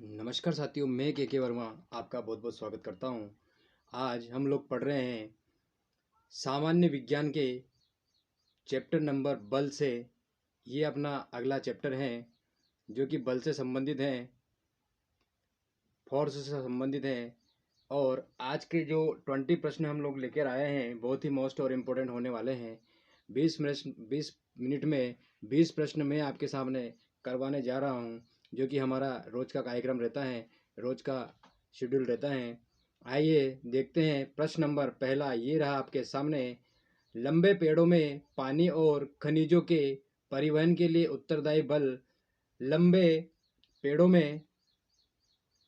नमस्कार साथियों, मैं के वर्मा आपका बहुत बहुत स्वागत करता हूं। आज हम लोग पढ़ रहे हैं सामान्य विज्ञान के चैप्टर नंबर बल से। ये अपना अगला चैप्टर है जो कि बल से संबंधित है, फोर्स से संबंधित है। और आज के जो 20 प्रश्न हम लोग लेकर आए हैं बहुत ही मोस्ट और इम्पोर्टेंट होने वाले हैं। 20 मिनट में 20 प्रश्न मैं आपके सामने करवाने जा रहा हूं, जो कि हमारा रोज का कार्यक्रम रहता है, रोज का शेड्यूल रहता है। आइए देखते हैं। प्रश्न नंबर पहला ये रहा आपके सामने। लंबे पेड़ों में पानी और खनिजों के परिवहन के लिए उत्तरदायी बल। लंबे पेड़ों में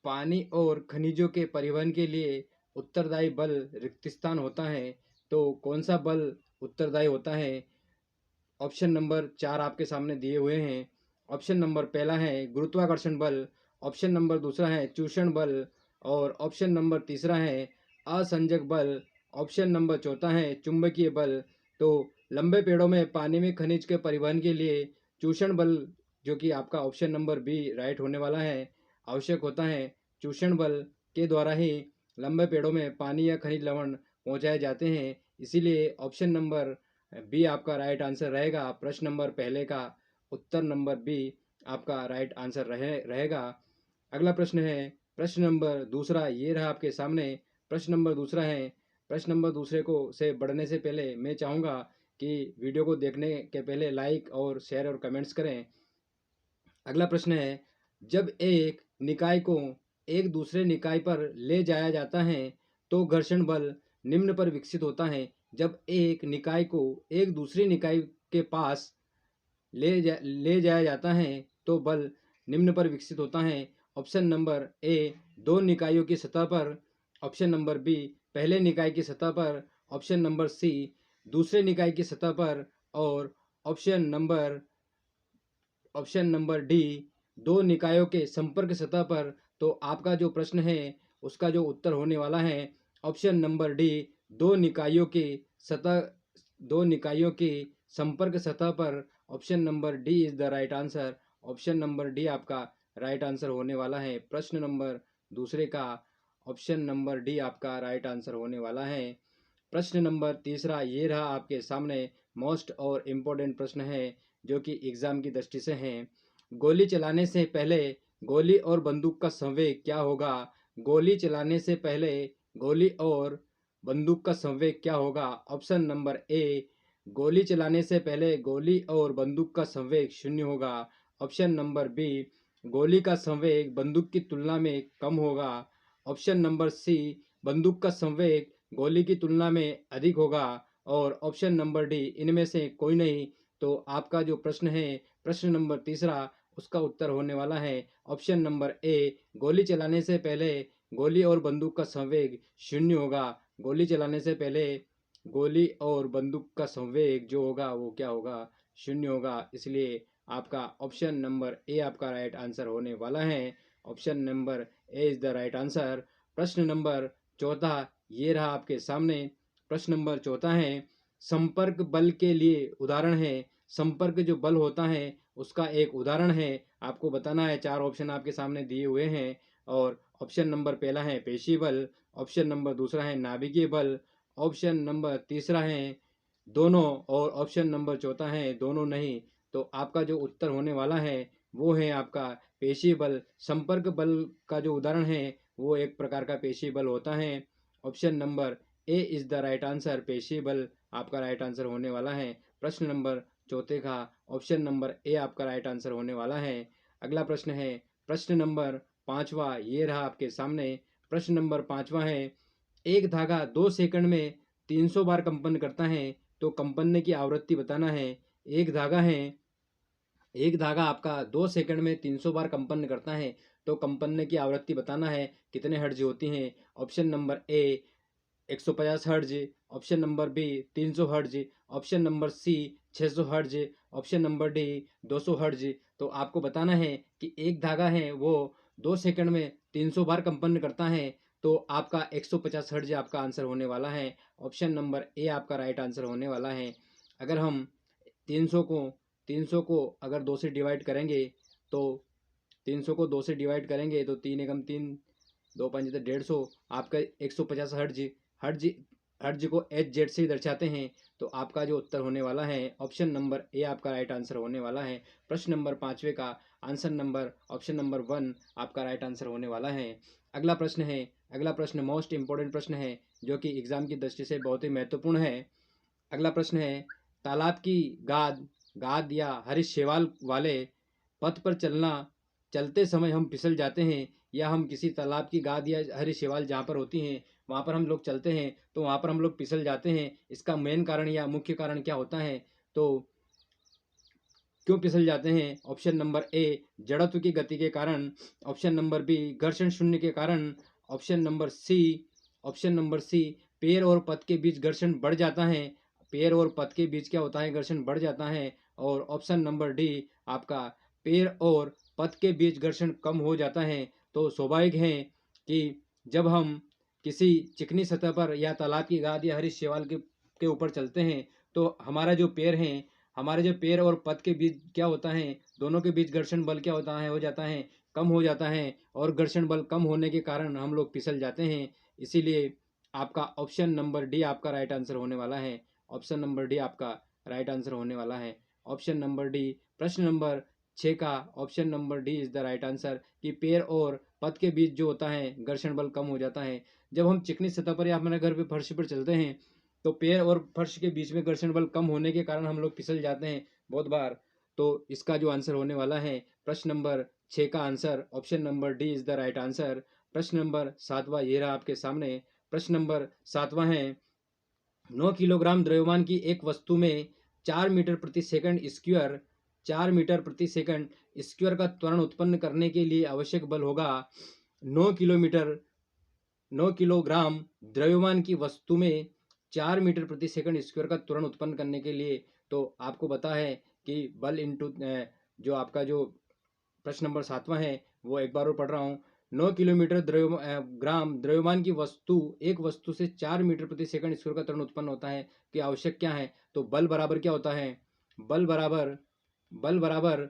पानी और खनिजों के परिवहन के लिए उत्तरदायी बल रिक्त स्थान होता है। तो कौन सा बल उत्तरदायी होता है? ऑप्शन नंबर 4 आपके सामने दिए हुए हैं। ऑप्शन नंबर पहला है गुरुत्वाकर्षण बल, ऑप्शन नंबर दूसरा है चूषण बल, और ऑप्शन नंबर तीसरा है असंजक बल, ऑप्शन नंबर चौथा है चुंबकीय बल। तो लंबे पेड़ों में पानी में खनिज के परिवहन के लिए चूषण बल, जो कि आपका ऑप्शन नंबर बी राइट होने वाला है, आवश्यक होता है। चूषण बल के द्वारा ही लंबे पेड़ों में पानी या खनिज लवण पहुंचाए जाते हैं। इसीलिए ऑप्शन नंबर बी आपका राइट आंसर रहेगा। प्रश्न नंबर पहले का उत्तर नंबर बी आपका राइट आंसर रहेगा। अगला प्रश्न है प्रश्न नंबर दूसरा, ये रहा आपके सामने। प्रश्न नंबर दूसरा है। प्रश्न नंबर दूसरे को से बढ़ने से पहले मैं चाहूँगा कि वीडियो को देखने के पहले लाइक और शेयर और कमेंट्स करें। अगला प्रश्न है, जब एक निकाय को एक दूसरे निकाय पर ले जाया जाता है तो घर्षण बल निम्न पर विकसित होता है। जब एक निकाय को एक दूसरी निकाय के पास ले जाया जाता है तो बल निम्न पर विकसित होता है। ऑप्शन नंबर ए दो निकायों की सतह पर, ऑप्शन नंबर बी पहले निकाय की सतह पर, ऑप्शन नंबर सी दूसरे निकाय की सतह पर, और ऑप्शन नंबर डी दो निकायों के संपर्क सतह पर। तो आपका जो प्रश्न है उसका जो उत्तर होने वाला है ऑप्शन नंबर डी दो निकायों की सतह, दो निकायों की संपर्क सतह पर। Option number D is the right answer. Option number D आपका राइट आंसर होने वाला है। प्रश्न नंबर दूसरे का ऑप्शन नंबर डी आपका राइट आंसर होने वाला है। प्रश्न नंबर तीसरा ये रहा आपके सामने। मोस्ट और इम्पोर्टेंट प्रश्न है जो कि एग्जाम की दृष्टि से है। गोली चलाने से पहले गोली और बंदूक का संवेग क्या होगा? गोली चलाने से पहले गोली और बंदूक का संवेग क्या होगा? ऑप्शन नंबर ए गोली चलाने से पहले गोली और बंदूक का संवेग 0 होगा। ऑप्शन नंबर बी गोली का संवेग बंदूक की तुलना में कम होगा। ऑप्शन नंबर सी बंदूक का संवेग गोली की तुलना में अधिक होगा। और ऑप्शन नंबर डी इनमें से कोई नहीं। तो आपका जो प्रश्न है प्रश्न नंबर तीसरा, उसका उत्तर होने वाला है ऑप्शन नंबर ए गोली चलाने से पहले गोली और बंदूक का संवेग 0 होगा। गोली चलाने से पहले गोली और बंदूक का संवेग जो होगा वो क्या होगा? 0 होगा। इसलिए आपका ऑप्शन नंबर ए आपका राइट आंसर होने वाला है। Option number A is the right answer. प्रश्न नंबर चौथा ये रहा आपके सामने। प्रश्न नंबर चौथा है संपर्क बल के लिए उदाहरण है। संपर्क जो बल होता है उसका एक उदाहरण है, आपको बताना है। 4 ऑप्शन आपके सामने दिए हुए हैं। और ऑप्शन नंबर पहला है पेशी बल, ऑप्शन नंबर दूसरा है नाभिकीय बल, ऑप्शन नंबर तीसरा है दोनों, और ऑप्शन नंबर चौथा है दोनों नहीं। तो आपका जो उत्तर होने वाला है वो है आपका पेशी बल। संपर्क बल का जो उदाहरण है वो एक प्रकार का पेशी बल होता है। Option number A is the right answer. पेशी बल आपका राइट आंसर होने वाला है। प्रश्न नंबर चौथे का ऑप्शन नंबर ए आपका राइट आंसर होने वाला है। अगला प्रश्न है प्रश्न नंबर पांचवा, ये रहा आपके सामने। प्रश्न नंबर पांचवा है एक धागा 2 सेकंड में 300 बार कंपन करता है तो कंपन की आवृत्ति बताना है। एक धागा है, एक धागा आपका 2 सेकंड में 300 बार कंपन करता है तो कंपन की आवृत्ति बताना है कितने हर्ट्ज होती हैं। Option number A 150 hertz, option number B 300 hertz, option number C 600 hertz, option number D 200 hertz. तो आपको बताना है कि एक धागा है वो 2 सेकंड में 300 बार कंपन करता है तो आपका 150 हर्ट्ज आपका आंसर होने वाला है। ऑप्शन नंबर ए आपका राइट आंसर होने वाला है। अगर हम 300 को 300 को अगर 2 से डिवाइड करेंगे तो 300 को 2 से डिवाइड करेंगे तो 3 एकम 3, 2 पंजे तो 150, आपका 150 हर्ज। हर्ज हर्ज को एच जेड से दर्शाते हैं। तो आपका जो उत्तर होने वाला है ऑप्शन नंबर ए आपका राइट आंसर होने वाला है। प्रश्न नंबर 5वें का आंसर नंबर ऑप्शन नंबर 1 आपका राइट आंसर होने वाला है। अगला प्रश्न मोस्ट इंपॉर्टेंट प्रश्न है, जो कि एग्जाम की दृष्टि से बहुत ही महत्वपूर्ण है। अगला प्रश्न है, तालाब की गाद या हरीश शेवाल वाले पथ पर चलते समय हम फिसल जाते हैं, या हम किसी तालाब की गाद या हरी शेवाल जहाँ पर होती हैं वहाँ पर हम लोग चलते हैं तो वहाँ पर हम लोग फिसल जाते हैं। इसका मेन कारण या मुख्य कारण क्या होता है, तो क्यों फिसल जाते हैं? ऑप्शन नंबर ए जड़त्व की गति के कारण, ऑप्शन नंबर बी घर्षण शून्य के कारण, ऑप्शन नंबर सी पैर और पथ के बीच घर्षण बढ़ जाता है। पैर और पथ के बीच क्या होता है? घर्षण बढ़ जाता है। और ऑप्शन नंबर डी आपका पैर और पथ के बीच घर्षण कम हो जाता है। तो स्वाभाविक है कि जब हम किसी चिकनी सतह पर या तालाब की गाद या हरीश शैवाल के ऊपर चलते हैं तो हमारे जो पैर और पथ के बीच क्या होता है, दोनों के बीच घर्षण बल क्या होता है, कम हो जाता है। और घर्षण बल कम होने के कारण हम लोग फिसल जाते हैं। इसीलिए आपका ऑप्शन नंबर डी आपका राइट आंसर होने वाला है। ऑप्शन नंबर डी आपका राइट आंसर होने वाला है। ऑप्शन नंबर डी प्रश्न नंबर 6 का option number D is the right answer कि पैर और पथ के बीच जो होता है घर्षण बल कम हो जाता है। जब हम चिकनी सतह पर या अपने घर पे फर्श पर चलते हैं तो पैर और फर्श के बीच में घर्षण बल कम होने के कारण हम लोग फिसल जाते हैं बहुत बार। तो इसका जो आंसर होने वाला है प्रश्न नंबर 6 का answer option number D is the right answer. प्रश्न नंबर 7वां ये रहा आपके सामने। प्रश्न नंबर 7वां है, 9 किलोग्राम द्रव्यमान की एक वस्तु में 4 मीटर प्रति सेकंड स्क्वायर का त्वरण उत्पन्न करने के लिए आवश्यक बल होगा। 9 किलोग्राम द्रव्यमान की वस्तु में 4 मीटर प्रति सेकंड स्क्वायर का त्वरण उत्पन्न करने के लिए, तो आपको पता है कि बल इंटू जो आपका जो प्रश्न नंबर 7वां है वो एक बार और पढ़ रहा हूँ। 9 किलोमीटर ग्राम द्रव्यमान की एक वस्तु से 4 मीटर प्रति सेकंड स्क्वायर का त्वरण उत्पन्न होता है कि आवश्यक क्या है, तो बल बराबर क्या होता है, बल बराबर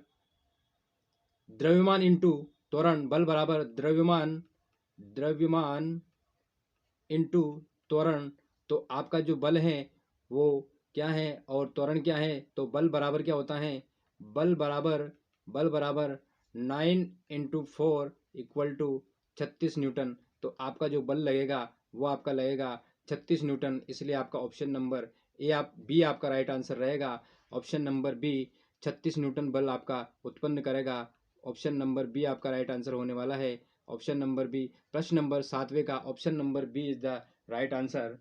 द्रव्यमान इंटू त्वरण, बल बराबर द्रव्यमान इंटू त्वरण। तो आपका जो बल है वो क्या है और त्वरण क्या है, तो बल बराबर क्या होता है, बल बराबर 9 इंटू 4 इक्वल टू 36 न्यूटन। तो आपका जो बल लगेगा वो आपका लगेगा 36 न्यूटन। इसलिए आपका ऑप्शन नंबर बी आपका राइट आंसर रहेगा। ऑप्शन नंबर बी 36 न्यूटन बल आपका उत्पन्न करेगा। ऑप्शन नंबर बी आपका राइट आंसर होने वाला है। ऑप्शन नंबर बी प्रश्न नंबर 7वें का option number B is the right answer.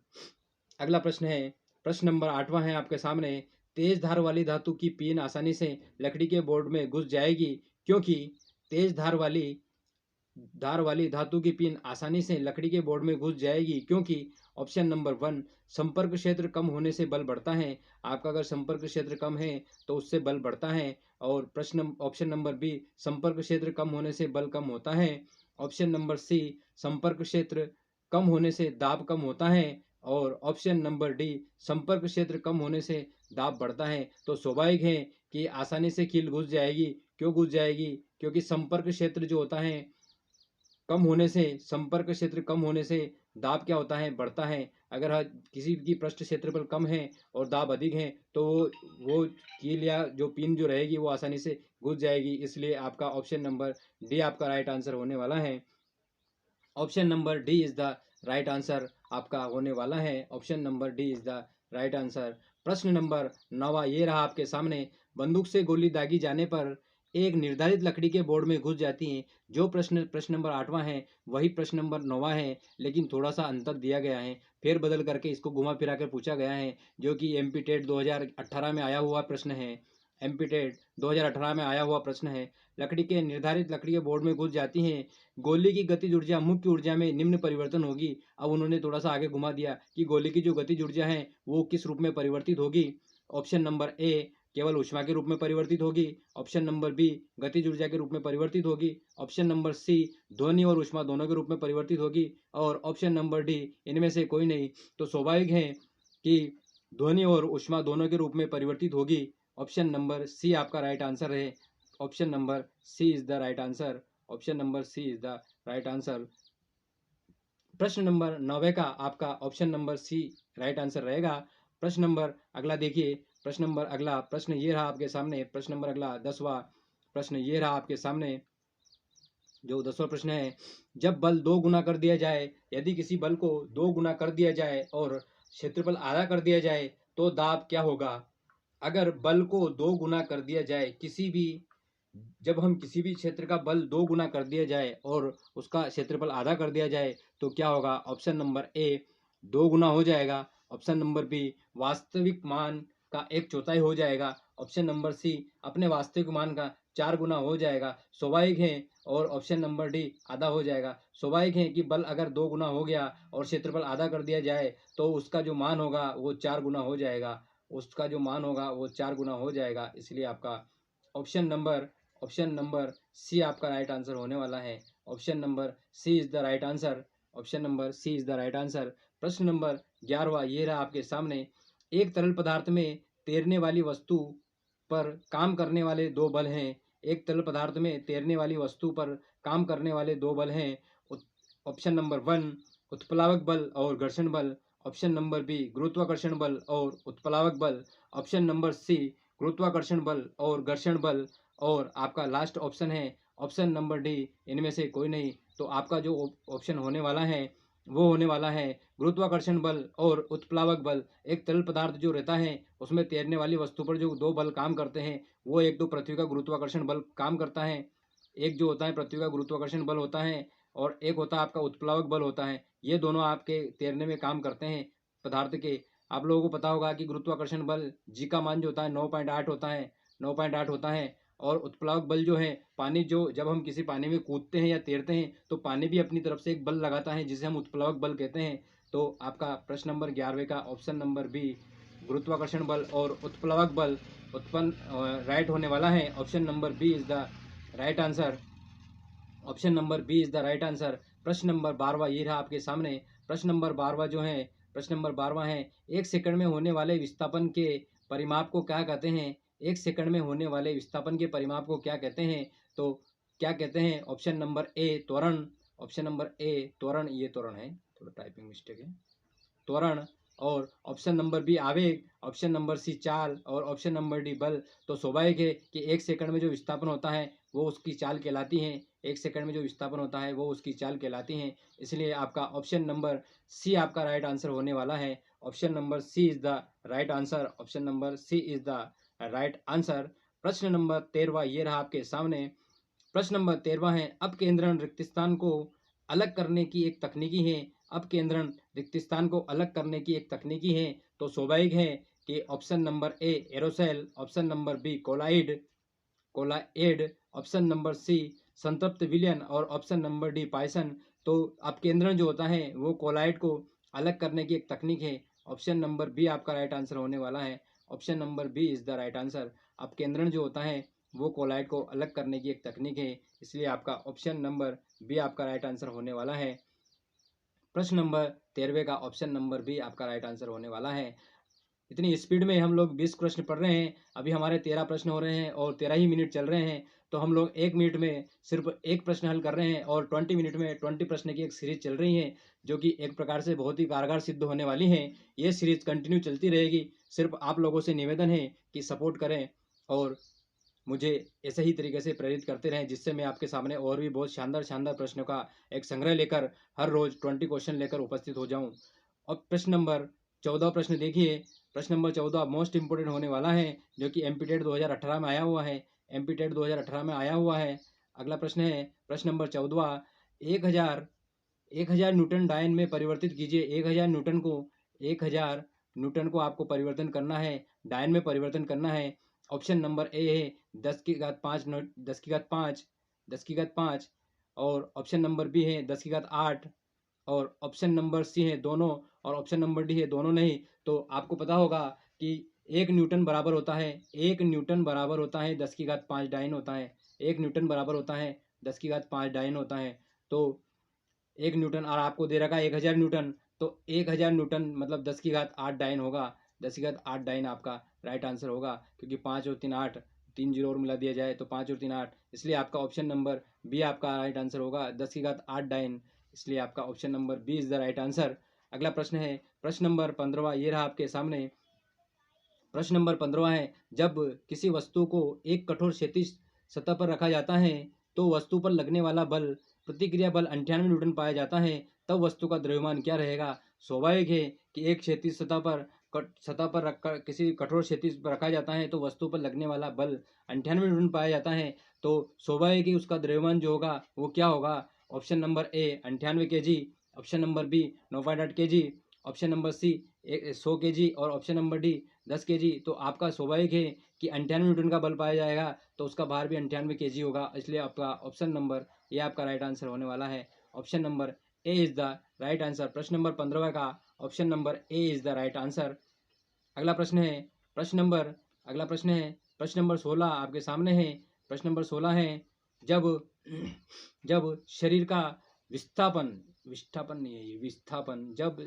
अगला प्रश्न है, प्रश्न नंबर 8वां है आपके सामने। तेज धार वाली धातु की पीन आसानी से लकड़ी के बोर्ड में घुस जाएगी क्योंकि तेज धार वाली धातु की पिन आसानी से लकड़ी के बोर्ड में घुस जाएगी क्योंकि ऑप्शन नंबर 1 संपर्क क्षेत्र कम होने से बल बढ़ता है। आपका अगर संपर्क क्षेत्र कम है तो उससे बल बढ़ता है। और ऑप्शन नंबर बी संपर्क क्षेत्र कम होने से बल कम होता है। ऑप्शन नंबर सी संपर्क क्षेत्र कम होने से दाब कम होता है। और ऑप्शन नंबर डी संपर्क क्षेत्र कम होने से दाब बढ़ता है। तो स्वाभाविक है कि आसानी से कील घुस जाएगी। क्यों घुस जाएगी, क्योंकि संपर्क क्षेत्र जो होता है संपर्क क्षेत्र कम होने से दाब क्या होता है, बढ़ता है। अगर किसी की पृष्ठ क्षेत्रफल कम है और दाब अधिक है तो वो कील या जो पिन जो रहेगी वो आसानी से घुस जाएगी। इसलिए आपका ऑप्शन नंबर डी आपका राइट आंसर होने वाला है। Option number D is the right answer आपका होने वाला है। Option number D is the right answer. प्रश्न नंबर 9वां ये रहा आपके सामने। बंदूक से गोली दागी जाने पर एक निर्धारित लकड़ी के बोर्ड में घुस जाती है। जो प्रश्न नंबर 8वां है वही प्रश्न नंबर 9वां है, लेकिन थोड़ा सा अंतर दिया गया है, फेर बदल करके इसको घुमा फिरा कर पूछा गया है, जो कि एमपी टेट 2018 में आया हुआ प्रश्न है। एमपी टेट 2018 में आया हुआ प्रश्न है। लकड़ी के निर्धारित लकड़ी के बोर्ड में घुस जाती हैं। गोली की गतिज ऊर्जा मुख्य ऊर्जा में निम्न परिवर्तन होगी। अब उन्होंने थोड़ा सा आगे घुमा दिया कि गोली की जो गतिज ऊर्जा है वो किस रूप में परिवर्तित होगी। ऑप्शन नंबर ए केवल ऊष्मा के रूप में परिवर्तित होगी। ऑप्शन नंबर बी गतिज ऊर्जा के रूप में परिवर्तित होगी। ऑप्शन नंबर सी ध्वनि और ऊष्मा दोनों के रूप में परिवर्तित होगी। और ऑप्शन नंबर डी इनमें से कोई नहीं। तो स्वाभाविक है कि ध्वनि और ऊष्मा दोनों के रूप में परिवर्तित होगी। ऑप्शन नंबर सी आपका राइट आंसर है। Option number C is the right answer. Option number C is the right answer. प्रश्न नंबर 9 का आपका option number C right answer रहेगा। प्रश्न नंबर अगला देखिए। प्रश्न नंबर अगला प्रश्न ये रहा आपके सामने। प्रश्न नंबर अगला 10वां प्रश्न ये रहा आपके सामने। जो 10वां प्रश्न है, जब बल 2 गुना कर दिया जाए, यदि किसी बल को 2 गुना कर दिया जाए और क्षेत्रफल आधा कर दिया जाए तो दाब क्या होगा। अगर बल को 2 गुना कर दिया जाए, जब हम किसी भी क्षेत्र का बल 2 गुना कर दिया जाए और उसका क्षेत्रफल आधा कर दिया जाए तो क्या होगा। ऑप्शन नंबर ए 2 गुना हो जाएगा। ऑप्शन नंबर बी वास्तविक मान का 1/4 हो जाएगा। ऑप्शन नंबर सी अपने वास्तविक मान का 4 गुना हो जाएगा। स्वाभाविक है। और ऑप्शन नंबर डी आधा हो जाएगा। स्वाभाविक है कि बल अगर 2 गुना हो गया और क्षेत्रफल आधा कर दिया जाए तो उसका जो मान होगा वो 4 गुना हो जाएगा। उसका जो मान होगा वो 4 गुना हो जाएगा। इसलिए आपका ऑप्शन नंबर सी आपका राइट आंसर होने वाला है। Option number C is the right answer. Option number C is the right answer. प्रश्न नंबर 11वां ये रहा आपके सामने। एक तरल पदार्थ में तैरने वाली वस्तु पर काम करने वाले 2 बल हैं। एक तरल पदार्थ में तैरने वाली वस्तु पर काम करने वाले 2 बल हैं। ऑप्शन नंबर 1 उत्प्लावक बल और घर्षण बल। ऑप्शन नंबर बी गुरुत्वाकर्षण बल और उत्प्लावक बल। ऑप्शन नंबर सी गुरुत्वाकर्षण बल और घर्षण बल। और आपका लास्ट ऑप्शन है ऑप्शन नंबर डी इनमें से कोई नहीं। तो आपका जो ऑप्शन होने वाला है वो होने वाला है गुरुत्वाकर्षण बल और उत्प्लावक बल। एक तरल पदार्थ जो रहता है उसमें तैरने वाली वस्तु पर जो 2 बल काम करते हैं वो एक तो पृथ्वी का गुरुत्वाकर्षण बल काम करता है। एक जो होता है पृथ्वी का गुरुत्वाकर्षण बल होता है और एक होता है आपका उत्प्लावक बल होता है। ये दोनों आपके तैरने में काम करते हैं पदार्थ के। आप लोगों को पता होगा कि गुरुत्वाकर्षण बल जी का मान जो होता है 9.8 होता है। 9.8 होता है। और उत्प्लावक बल जो है पानी, जो जब हम किसी पानी में कूदते हैं या तैरते हैं तो पानी भी अपनी तरफ से एक बल लगाता है जिसे हम उत्प्लावक बल कहते हैं। तो आपका प्रश्न नंबर 11वें का ऑप्शन नंबर बी गुरुत्वाकर्षण बल और उत्प्लावक बल उत्पन्न राइट होने वाला है। Option number B is the right answer. Option number B is the right answer. प्रश्न नंबर 12वां ये रहा आपके सामने। प्रश्न नंबर 12वां जो है प्रश्न नंबर 12वां है, 1 सेकंड में होने वाले विस्थापन के परिमाप को क्या कहते हैं। 1 सेकंड में होने वाले विस्थापन के परिमाप को क्या कहते हैं। तो क्या कहते हैं। ऑप्शन नंबर ए त्वरण। ऑप्शन नंबर ए त्वरण, ये त्वरण है, थोड़ा टाइपिंग मिस्टेक है, त्वरण। और ऑप्शन नंबर बी आवेग। ऑप्शन नंबर सी चाल और ऑप्शन नंबर डी बल। तो स्वाभाविक है कि 1 सेकंड में जो विस्थापन होता है वो उसकी चाल कहलाती है। 1 सेकंड में जो विस्थापन होता है वो उसकी चाल कहलाती है। इसलिए आपका ऑप्शन नंबर सी आपका राइट आंसर होने वाला है। Option number C is the right answer. Option number C is the right answer. प्रश्न नंबर 13वां ये रहा आपके सामने। प्रश्न नंबर 13वां है, अपकेंद्रण रिक्त स्थान को अलग करने की एक तकनीकी है। अपकेंद्रण रिक्त स्थान को अलग करने की एक तकनीकी है। तो स्वाभाविक है कि option number A aerosol. Option number B colloid. Option number C संतृप्त विलयन और ऑप्शन नंबर डी पायसन। तो अपकेंद्रण जो होता है वो कोलाइड को अलग करने की एक तकनीक है। ऑप्शन नंबर बी आपका राइट आंसर होने वाला है। Option number B is the right answer. अपकेंद्रण जो होता है वो कोलाइड को अलग करने की एक तकनीक है। इसलिए आपका ऑप्शन नंबर बी आपका राइट आंसर होने वाला है। प्रश्न नंबर 13वें का ऑप्शन नंबर बी आपका राइट आंसर होने वाला है। इतनी स्पीड में हम लोग 20 प्रश्न पढ़ रहे हैं। अभी हमारे 13 प्रश्न हो रहे हैं और 13 ही मिनट चल रहे हैं। तो हम लोग 1 मिनट में सिर्फ एक प्रश्न हल कर रहे हैं और 20 मिनट में 20 प्रश्न की एक सीरीज चल रही है जो कि एक प्रकार से बहुत ही कारगर सिद्ध होने वाली है। ये सीरीज कंटिन्यू चलती रहेगी। सिर्फ आप लोगों से निवेदन है कि सपोर्ट करें और मुझे ऐसे ही तरीके से प्रेरित करते रहें जिससे मैं आपके सामने और भी बहुत शानदार शानदार प्रश्नों का एक संग्रह लेकर हर रोज 20 क्वेश्चन लेकर उपस्थित हो जाऊं। अब प्रश्न नंबर 14 प्रश्न देखिए। प्रश्न नंबर 14 मोस्ट इंपोर्टेंट होने वाला है जो कि एमपीटेट 2018 में आया हुआ है। एमपीटेट 2018 में आया हुआ है। अगला प्रश्न है प्रश्न नंबर 14, 1000 न्यूटन डायन में परिवर्तित कीजिए। 1000 न्यूटन को आपको परिवर्तन करना है, डायन में परिवर्तन करना है। ऑप्शन नंबर ए है 10 की घात 5 10 की घात 5 और ऑप्शन नंबर बी है 10 की घात 8 और ऑप्शन नंबर सी है दोनों और ऑप्शन नंबर डी है दोनों नहीं। तो आपको पता होगा कि 1 न्यूटन बराबर होता है 10 की घात 5 डायन होता है। 1 न्यूटन बराबर होता है 10 की घात 5 डायन होता है। तो 1 न्यूटन और आपको दे रखा है 1000 न्यूटन। तो 1000 न्यूटन मतलब 10 की घात 8 डायन होगा। 10 की घात 8 डायन आपका राइट आंसर होगा क्योंकि 5 और 3 8, 3 जीरो और मिला दिया जाए तो 5 और 3 8, इसलिए आपका ऑप्शन नंबर बी आपका राइट आंसर होगा। 10 की घात 8 डाइन, इसलिए आपका option number B is the right answer. अगला प्रश्न है प्रश्न नंबर 15वां, ये रहा आपके सामने। प्रश्न नंबर 15वां है, जब किसी वस्तु को एक कठोर क्षैतिज सतह पर रखा जाता है तो वस्तु पर लगने वाला बल प्रतिक्रिया बल 98 न्यूटन पाया जाता है, तब वस्तु का द्रव्यमान क्या रहेगा। स्वाभाविक है कि एक क्षैतिज सतह पर रखकर किसी कठोर क्षैतिज पर रखा जाता है तो वस्तु पर लगने वाला बल 98 न्यूटन पाया जाता है, तो स्वाभाविक ही उसका द्रव्यमान जो होगा वो क्या होगा। Option number A 98 kg, option number B 9.8 kg, option number C 100 kg और ऑप्शन नंबर डी 10 kg। तो आपका स्वाभाविक है कि 98 न्यूटन का बल पाया जाएगा तो उसका भार भी 98 kg होगा, इसलिए आपका ऑप्शन नंबर ये आपका राइट आंसर होने वाला है। Option number A is the right answer. प्रश्न नंबर 15 का option number A is the right answer. अगला प्रश्न है प्रश्न नंबर 16 आपके सामने है। प्रश्न नंबर 16 है, जब जब शरीर का विस्थापन विस्थापन नहीं है ये विस्थापन जब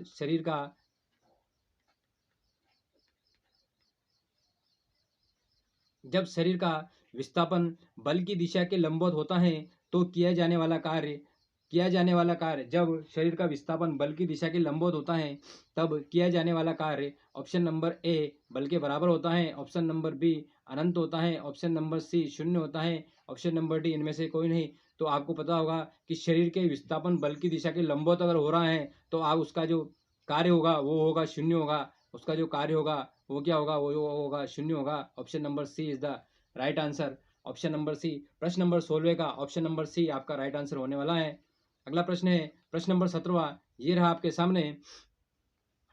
शरीर का विस्थापन बल की दिशा के लंबवत होता है तो किया जाने वाला कार्य जब शरीर का विस्थापन बल की दिशा के लंबवत होता है तब किया जाने वाला कार्य ऑप्शन नंबर ए बल के बराबर होता है, ऑप्शन नंबर बी अनंत होता है, ऑप्शन नंबर सी शून्य होता है, ऑप्शन नंबर डी इनमें से कोई नहीं। तो आपको पता होगा कि शरीर के विस्थापन बल की दिशा के लंबवत अगर हो रहा है तो आप उसका जो कार्य होगा वो होगा शून्य होगा, उसका जो कार्य होगा वो क्या होगा, वो होगा शून्य होगा। Option number C is the right answer. Option number C. प्रश्न नंबर 16 का ऑप्शन नंबर सी आपका राइट आंसर होने वाला है। अगला प्रश्न है प्रश्न नंबर 17वां, ये रहा आपके सामने।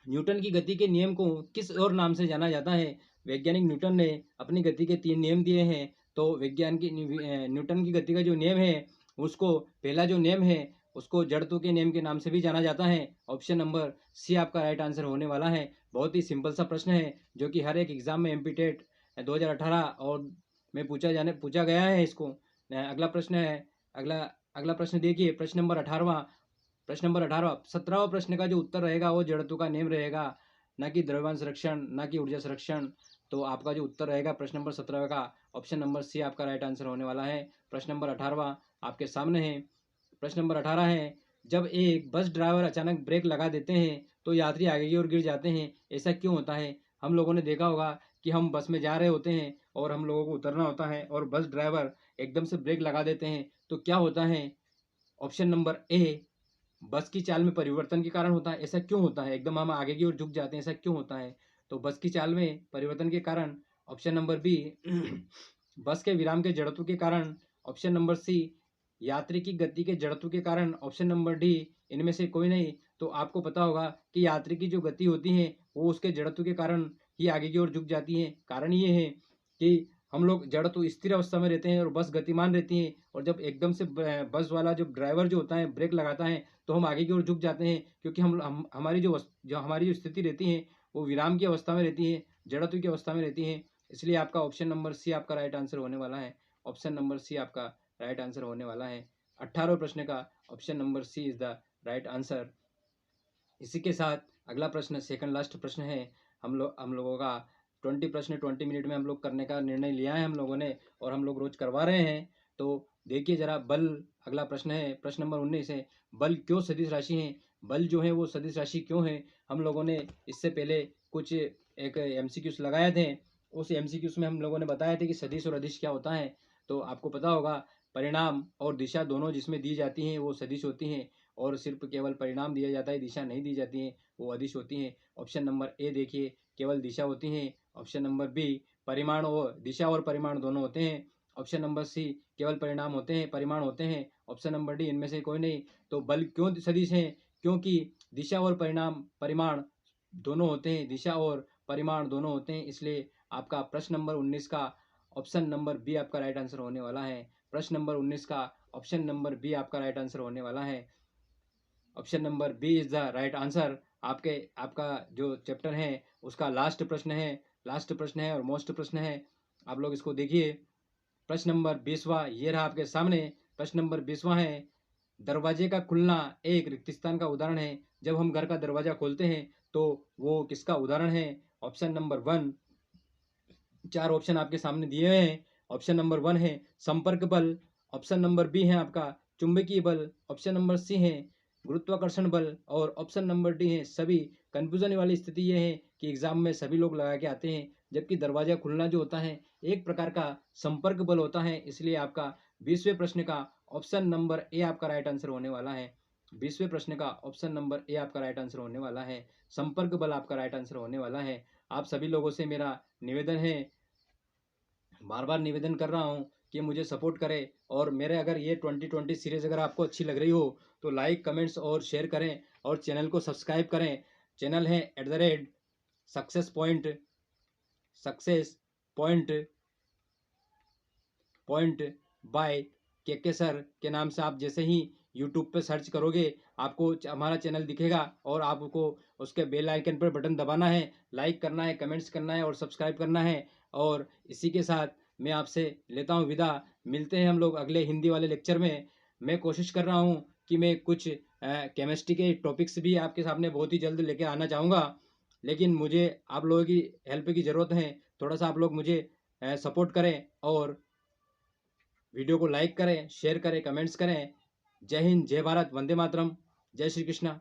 न्यूटन की गति के नियम को किस और नाम से जाना जाता है। वैज्ञानिक न्यूटन ने अपनी गति के 3 नियम दिए हैं, तो न्यूटन की गति का जो नियम है उसको पहला जो नियम है उसको जड़त्व के नियम के नाम से भी जाना जाता है। ऑप्शन नंबर सी आपका राइट आंसर होने वाला है। बहुत ही सिंपल सा प्रश्न है जो कि हर एक एग्जाम में एमपी टेट 2018 और में पूछा गया है इसको। अगला प्रश्न है अगला प्रश्न देखिए, प्रश्न नंबर 18वां 17वां प्रश्न का जो उत्तर रहेगा वो जड़त्व का नियम रहेगा, ना कि द्रव्यमान संरक्षण, ना कि ऊर्जा संरक्षण। तो आपका जो उत्तर रहेगा प्रश्न नंबर 17 का ऑप्शन नंबर सी आपका राइट आंसर होने वाला है। प्रश्न नंबर 18वां आपके सामने है। प्रश्न नंबर 18 है, जब एक बस ड्राइवर अचानक ब्रेक लगा देते हैं तो यात्री आगे की ओर गिर जाते हैं, ऐसा क्यों होता है। हम लोगों ने देखा होगा कि हम बस में जा रहे होते हैं और हम लोगों को उतरना होता है और बस ड्राइवर एकदम से ब्रेक लगा देते हैं, तो क्या होता है। ऑप्शन नंबर ए बस की चाल में परिवर्तन के कारण होता है। ऐसा क्यों होता है, एकदम हम आगे की ओर झुक जाते हैं, ऐसा क्यों होता है। तो बस की चाल में परिवर्तन के कारण। ऑप्शन नंबर बी बस के विराम के जड़त्व के कारण। ऑप्शन नंबर सी यात्री की गति के जड़त्व के कारण। ऑप्शन नंबर डी इनमें से कोई नहीं। तो आपको पता होगा कि यात्री की जो गति होती है वो उसके जड़त्व के कारण ही आगे की ओर झुक जाती है। कारण ये है कि हम लोग जड़ तो स्थिर अवस्था में रहते हैं और बस गतिमान रहती है, और जब एकदम से बस वाला जो ड्राइवर जो होता है ब्रेक लगाता है तो हम आगे की ओर झुक जाते हैं, क्योंकि हमारी हमारी जो स्थिति रहती है वो विराम की अवस्था में रहती है, जड़त्व की अवस्था में रहती है। इसलिए आपका ऑप्शन नंबर सी आपका राइट आंसर होने वाला है। ऑप्शन नंबर सी आपका राइट आंसर होने वाला है। 18वें प्रश्न का option number C is the right answer. इसी के साथ अगला प्रश्न सेकंड लास्ट प्रश्न है। हम लोगों का 20 प्रश्न 20 मिनट में हम लोग करने का निर्णय लिया है हम लोगों ने, और हम लोग रोज करवा रहे हैं। तो देखिए जरा बल। अगला प्रश्न है प्रश्न नंबर 19 है, बल क्यों सदिश राशि है। बल जो है वो सदिश राशि क्यों है। हम लोगों ने इससे पहले कुछ एक एमसीक्यूज लगाए थे, उस एमसीक्यूज में हम लोगों ने बताया थे कि सदिश और अदिश क्या होता है। तो आपको पता होगा परिणाम और दिशा दोनों जिसमें दी जाती हैं वो सदिश होती हैं, और सिर्फ केवल परिणाम दिया जाता है, दिशा नहीं दी जाती है, वो अदिश होती हैं। ऑप्शन नंबर ए देखिए केवल दिशा होती है। ऑप्शन नंबर बी परिमाण और दिशा और परिमाण दोनों होते हैं। ऑप्शन नंबर सी केवल परिणाम होते हैं, परिमाण होते हैं। ऑप्शन नंबर डी इनमें से कोई नहीं। तो बल क्यों सदिश है, क्योंकि दिशा और परिमाण दोनों होते हैं, दिशा और परिमाण दोनों होते हैं। इसलिए आपका प्रश्न नंबर 19 का ऑप्शन नंबर बी आपका राइट आंसर होने वाला है। प्रश्न नंबर 19 का ऑप्शन नंबर बी आपका राइट आंसर होने वाला है। Option number B is the right answer. आपका जो चैप्टर है उसका लास्ट प्रश्न है और मोस्ट प्रश्न है। आप लोग इसको देखिए। प्रश्न नंबर 20वां ये रहा आपके सामने। प्रश्न नंबर 20वां है, दरवाजे का खुलना एक रिक्त स्थान का उदाहरण है। जब हम घर का दरवाजा खोलते हैं तो वो किसका उदाहरण है। ऑप्शन नंबर 1, 4 ऑप्शन आपके सामने दिए हुए हैं। ऑप्शन नंबर 1 है संपर्क बल, ऑप्शन नंबर बी है आपका चुंबकीय बल, ऑप्शन नंबर सी है गुरुत्वाकर्षण बल और ऑप्शन नंबर डी है सभी। कन्फ्यूजन वाली स्थिति ये है कि एग्जाम में सभी लोग लगा के आते हैं, जबकि दरवाजा खुलना जो होता है एक प्रकार का संपर्क बल होता है। इसलिए आपका 20वें प्रश्न का ऑप्शन नंबर ए आपका राइट आंसर होने वाला है। 20वें प्रश्न का ऑप्शन नंबर ए आपका राइट आंसर होने वाला है। संपर्क बल आपका राइट आंसर होने वाला है। आप सभी लोगों से मेरा निवेदन है, बार बार निवेदन कर रहा हूँ कि मुझे सपोर्ट करें और मेरे अगर ये 2020 सीरीज़ अगर आपको अच्छी लग रही हो तो लाइक कमेंट्स और शेयर करें और चैनल को सब्सक्राइब करें। चैनल है @सक्सेस पॉइंट बाय के सर के नाम से आप जैसे ही यूट्यूब पे सर्च करोगे आपको हमारा चैनल दिखेगा और आपको उसके बेल आइकन पर बटन दबाना है, लाइक करना है, कमेंट्स करना है और सब्सक्राइब करना है। और इसी के साथ मैं आपसे लेता हूँ विदा। मिलते हैं हम लोग अगले हिंदी वाले लेक्चर में। मैं कोशिश कर रहा हूँ कि मैं कुछ केमिस्ट्री के टॉपिक्स भी आपके सामने बहुत ही जल्द लेके आना चाहूँगा, लेकिन मुझे आप लोगों की हेल्प की ज़रूरत है। थोड़ा सा आप लोग मुझे सपोर्ट करें और वीडियो को लाइक करें, शेयर करें, कमेंट्स करें। जय हिंद, जय भारत, वंदे मातरम, जय श्री कृष्णा।